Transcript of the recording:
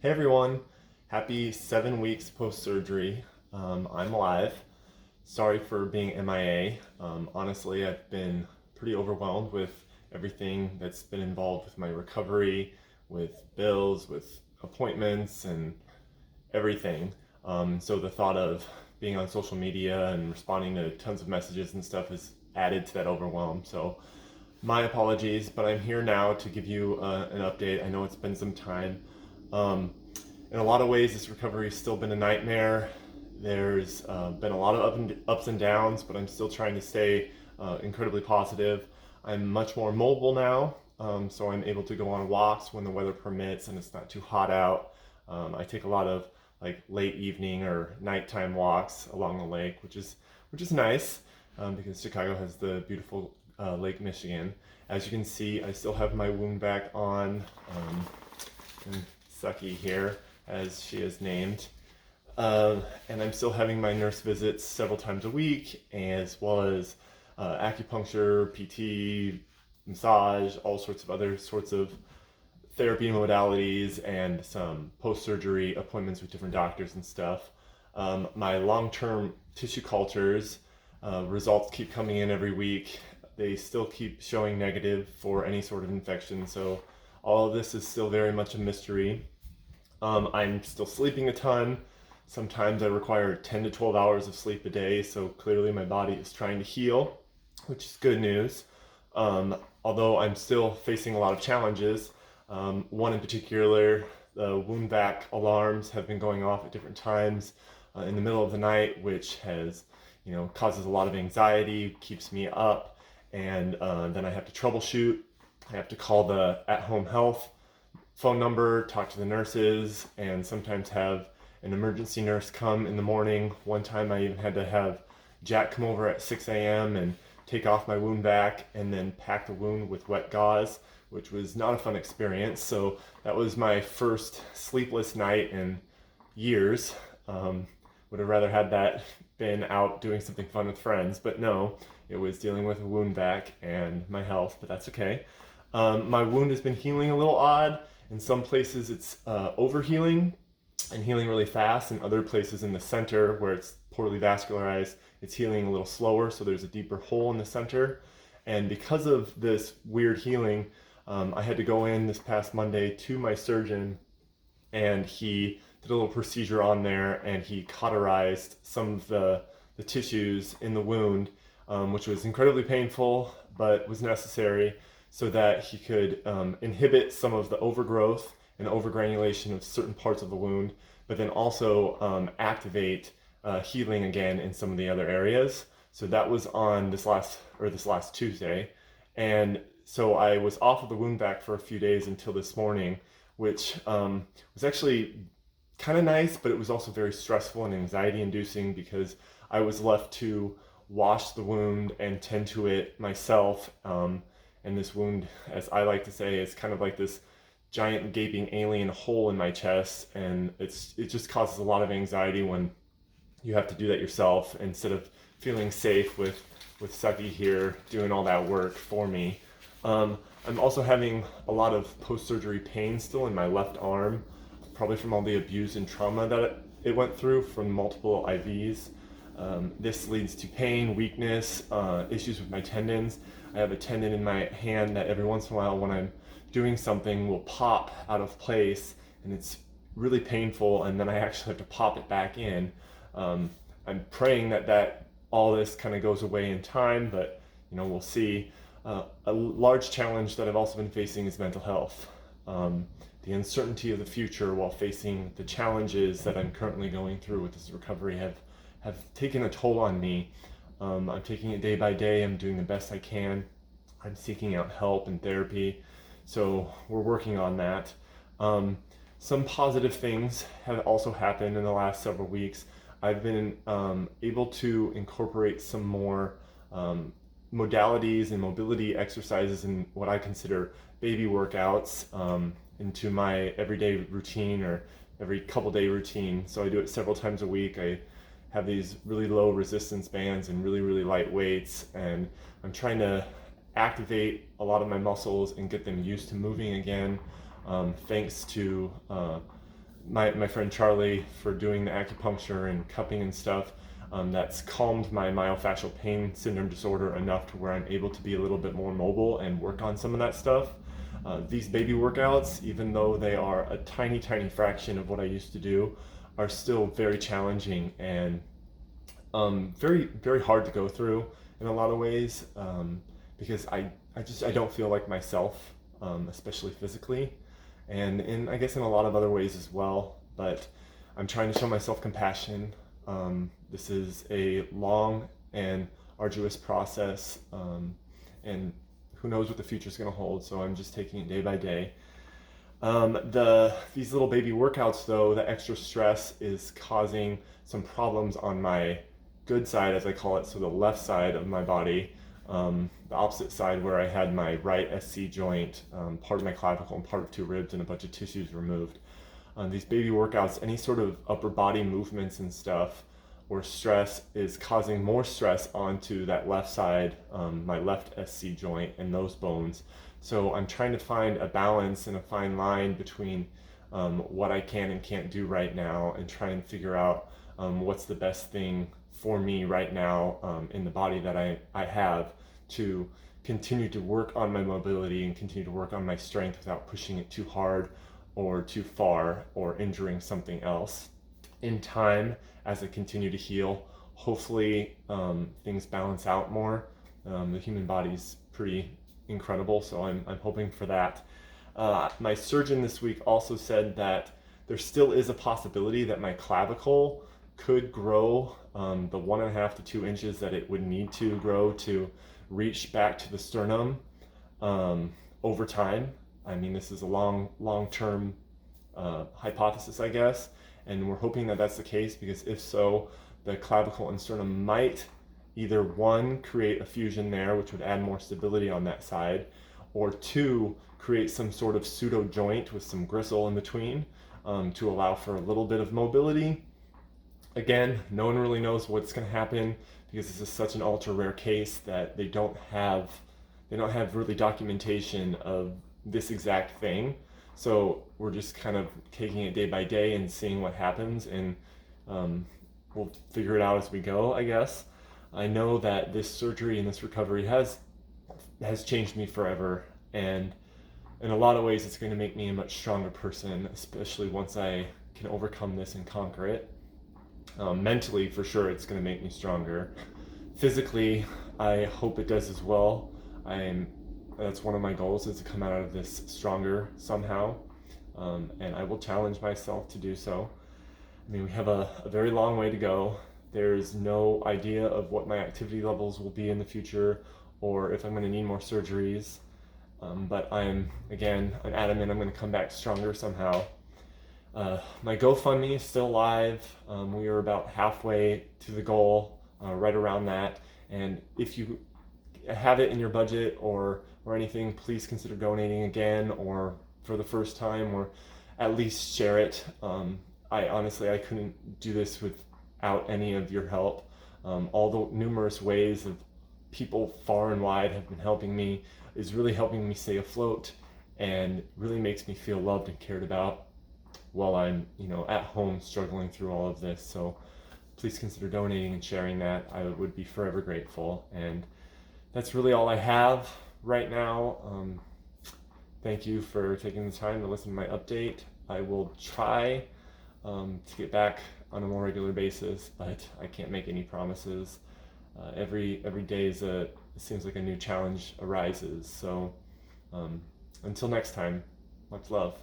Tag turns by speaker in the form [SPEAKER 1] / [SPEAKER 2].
[SPEAKER 1] Hey everyone, happy 7 weeks post-surgery. I'm alive. Sorry for being MIA. Honestly, I've been pretty overwhelmed with everything that's been involved with my recovery, with bills, with appointments, and everything. So the thought of being on social media and responding to tons of messages and stuff has added to that overwhelm. So my apologies, but I'm here now to give you an update. I know it's been some time. Um, in a lot of ways, this recovery has still been a nightmare. There's been a lot of ups and downs, but I'm still trying to stay incredibly positive. I'm much more mobile now, so I'm able to go on walks when the weather permits and it's not too hot out. I take a lot of like late evening or nighttime walks along the lake, which is nice because Chicago has the beautiful Lake Michigan. As you can see, I still have my wound vac on, and Sucky here, as she is named. And I'm still having my nurse visits several times a week, as well as acupuncture, PT, massage, all sorts of other sorts of therapy modalities, and some post-surgery appointments with different doctors and stuff. My long-term tissue cultures results keep coming in every week. They still keep showing negative for any sort of infection, so all of this is still very much a mystery. I'm still sleeping a ton. Sometimes I require 10 to 12 hours of sleep a day, so clearly my body is trying to heal, which is good news. Although I'm still facing a lot of challenges. One in particular, the wound vac alarms have been going off at different times in the middle of the night, which has, causes a lot of anxiety, keeps me up, and then I have to troubleshoot. I have to call the at-home health phone number, talk to the nurses, and sometimes have an emergency nurse come in the morning. One time I even had to have Jack come over at 6 a.m. and take off my wound vac and then pack the wound with wet gauze, which was not a fun experience. So that was my first sleepless night in years. Would have rather had that been out doing something fun with friends, but no, it was dealing with a wound vac and my health, but that's okay. My wound has been healing a little odd. In some places, it's overhealing and healing really fast. In other places in the center, where it's poorly vascularized, it's healing a little slower. So there's a deeper hole in the center. And because of this weird healing, I had to go in this past Monday to my surgeon, and he did a little procedure on there, and he cauterized some of the tissues in the wound, which was incredibly painful, but was necessary so that he could inhibit some of the overgrowth and overgranulation of certain parts of the wound, but then also activate healing again in some of the other areas. So that was on this last Tuesday, and so I was off of the wound vac for a few days until this morning, which was actually kind of nice, but it was also very stressful and anxiety inducing because I was left to wash the wound and tend to it myself. And this wound, as I like to say, is kind of like this giant gaping alien hole in my chest, and it just causes a lot of anxiety when you have to do that yourself instead of feeling safe with Sucky here doing all that work for me. I'm also having a lot of post-surgery pain still in my left arm, probably from all the abuse and trauma that it went through from multiple IVs. This leads to pain, weakness, issues with my tendons. I have a tendon in my hand that every once in a while when I'm doing something will pop out of place, and it's really painful, and then I actually have to pop it back in. I'm praying that all this kind of goes away in time, but we'll see. A large challenge that I've also been facing is mental health. The uncertainty of the future while facing the challenges that I'm currently going through with this recovery have taken a toll on me. I'm taking it day by day. I'm doing the best I can. I'm seeking out help and therapy. So we're working on that. Some positive things have also happened in the last several weeks. I've been able to incorporate some more modalities and mobility exercises and what I consider baby workouts into my everyday routine or every couple day routine. So I do it several times a week. I have these really low resistance bands and really, really light weights, and I'm trying to activate a lot of my muscles and get them used to moving again, thanks to my friend Charlie for doing the acupuncture and cupping and stuff. That's calmed my myofascial pain syndrome disorder enough to where I'm able to be a little bit more mobile and work on some of that stuff. These baby workouts, even though they are a tiny, tiny fraction of what I used to do, are still very challenging and very, very hard to go through in a lot of ways, because I don't feel like myself, especially physically, and I guess in a lot of other ways as well. But I'm trying to show myself compassion. This is a long and arduous process, and who knows what the future is going to hold. So I'm just taking it day by day. These little baby workouts, though, the extra stress is causing some problems on my good side, as I call it, so the left side of my body, the opposite side where I had my right SC joint, part of my clavicle and part of two ribs and a bunch of tissues removed. These baby workouts, any sort of upper body movements and stuff or stress is causing more stress onto that left side, my left SC joint and those bones. So I'm trying to find a balance and a fine line between what I can and can't do right now, and try and figure out what's the best thing for me right now in the body that I have to continue to work on my mobility and continue to work on my strength without pushing it too hard or too far or injuring something else. In time, as I continue to heal, hopefully things balance out more. The human body's pretty incredible, so I'm hoping for that. My surgeon this week also said that there still is a possibility that my clavicle could grow the 1.5 to 2 inches that it would need to grow to reach back to the sternum over time. I mean, this is a long-term hypothesis, I guess, and we're hoping that that's the case, because if so, the clavicle and sternum might either one, create a fusion there, which would add more stability on that side, or two, create some sort of pseudo joint with some gristle in between to allow for a little bit of mobility. Again, no one really knows what's going to happen, because this is such an ultra rare case that they don't have really documentation of this exact thing. So we're just kind of taking it day by day and seeing what happens, and we'll figure it out as we go, I guess. I know that this surgery and this recovery has changed me forever, and in a lot of ways it's going to make me a much stronger person, especially once I can overcome this and conquer it. Mentally, for sure, it's going to make me stronger. Physically, I hope it does as well. That's one of my goals, is to come out of this stronger somehow, and I will challenge myself to do so. I mean, we have a very long way to go. There's no idea of what my activity levels will be in the future, or if I'm going to need more surgeries. But I'm adamant I'm going to come back stronger somehow. My GoFundMe is still live. We are about halfway to the goal, right around that. And if you have it in your budget or anything, please consider donating again, or for the first time, or at least share it. I couldn't do this without any of your help. All the numerous ways of people far and wide have been helping me is really helping me stay afloat, and really makes me feel loved and cared about while I'm, at home struggling through all of this. So please consider donating and sharing that. I would be forever grateful. And that's really all I have right now. Thank you for taking the time to listen to my update. I will try to get back on a more regular basis, but I can't make any promises. Every day it seems like a new challenge arises. So until next time, much love.